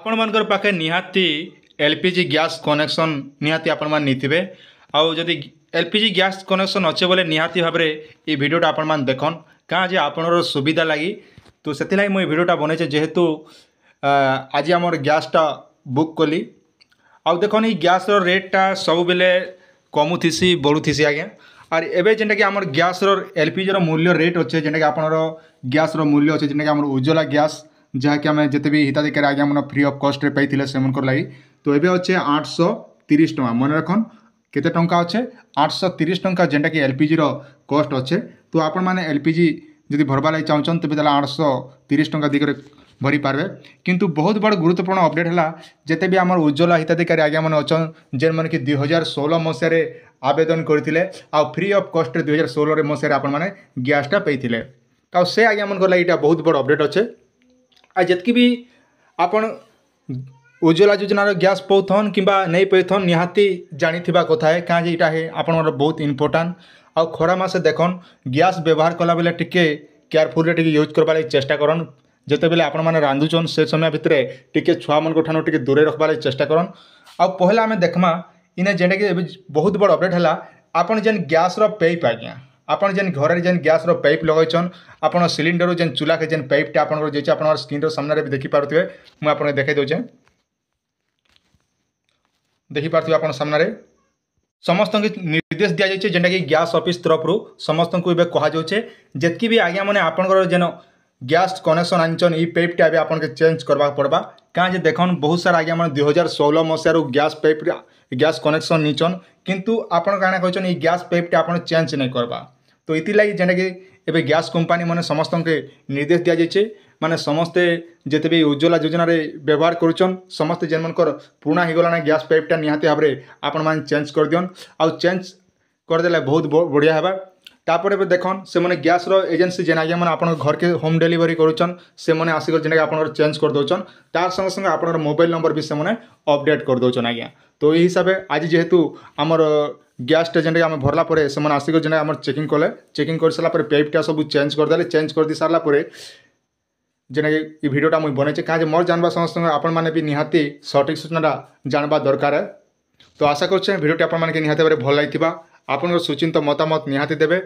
आपण मानकर पाखे निहाती एलपीजी गैस कनेक्शन निहाती आपण मान नीथिबे आउ जदि एलपीजी गैस कनेक्शन अच्छे बोले निहाती भाव ये भिडियोटा आपण मान देखन कहाँ जे आपणर सुविधा लगी तो से मुझे भिडियोटा बनईचे जेहेतु आज आमर गैसटा बुक कली आउ देखन ये गैस रेटटा सब बेले कमुथीसी बढ़ुथीसी आज्ञा आर एबे जेनटा कि आमर गैस एलपीजी मूल्य रेट अच्छे जेनटा कि आपणर गैस मूल्य अच्छे जेनटा कि आमर उज्ज्वला गैस जहाँकि आम जिते भी हिताधिकारी आज्ञा मन फ्री ऑफ कॉस्ट रे पाइथिले सेमनकर लगी तो एबे अच्छे 830 टंका मन रखन केते टंका अच्छे 830 टंका जेनटा कि एलपीजी रो कॉस्ट अच्छे तो आपण माने एलपीजी जदि भरबा लगी चाहछन तेबे ताला 830 टंका दिगरे भरी पारबे किंतु बहुत बड़ गुरुत्वपूर्ण अपडेट है जिते भी आम उज्ज्वला हिताधिकारी आज्ञा मैंने अच्छन जेन मन कि 2016 मसीह आवेदन करते आ फ्री ऑफ कॉस्ट 2016 मसीह आपण मैंने गैसटा पाइथिले आ से आज्ञा मन लगी यहाँ बहुत बड़ अपडेट अच्छे आ जितकी भी आपण उज्ज्वला योजनार गैस पाउथन कि नहीं पाइथन निहाती जानी कथा है कहाँ जे है आपण बहुत इंपोर्टाट आ खरा मासे देखन गैस व्यवहार कला बेले टिके केयरफुल रे यूज करबा लगी चेष्टा करन जिते बेले आपण माने रांधुचन से समय भितर टिके छुआ मन ठानु टिके दूरे रखबा लगी चेष्टा करन आ पहला आमे देखमा इने जेंटा कि बहुत बड़ अपडेट है आपण जेन गैस रो पाइप आज्ञा आपन जेन घर जेन गैस रो पाइप लगैछन आपन सिलिंडर जेन चूल्हा के जेन पाइप टा आपन जे आपन स्क्रीन रो सामने रे भी देखि पारथिबे मु आपन देखाइ दोचे देखि पारथिबे आपन सामने रे समस्त निर्देश दिया जाइए जेनटा कि गैस ऑफिस तरफ रो समस्त को एबे कहा जाउचे जेतकी भी आज्ञा माने आपन जेन गैस कनेक्शन आनछन ई पाइप टा आपन के चेंज करबा पड़बा कहाँ जे देखन बहुत सारा आज्ञा माने 2016 मसीह रो गैस पाइप गैस कनेक्शन नीचन किंतु आपन काना कहछन ई गैस पाइप टा आपन चेंज नहीं करबा तो इति लगी जेनटा कि एबे गैस कंपनी माने समस्त के निर्देश दिया जाइए माने समस्ते जिते भी उज्ज्वला योजना रे व्यवहार करुचन समस्त जेन मनकर पुराना हो गलाना गैस पाइपटा निहाती भाव आपण मैंने चेंज कर दियन आउ चेंज करदे बहुत बढ़िया है तापर एबे देखन से माने गैस रो एजेंसी जेन आज्ञा माने आपण घर के होम डिलीवरी करुचन से माने आसिक जेन आपण चेंज कर दोचन तार संगे संगे आपण मोबाइल नंबर भी से माने अपडेट कर दोचन आज्ञा तो यही हिसाब से आज जेहेतु आमर गैस टा जेनटा आम भरला परे से माने आसिक जेन आम चेकिंग कले चेकिंग कर सारा परे पाइपटा सब चेंज करदेले चेंज कर दी सारा परे जेना कि भिडियोटा मुझे बनईचे कहाँ मोर जानवा समस्त आपण मैंने भी निहाती सठिक सूचना जानवा दरकार है तो आशा कर भिडियोटी आपण मैंने निहाती भाव भल लगी आपण सुचिंत मतामत निहाती देवे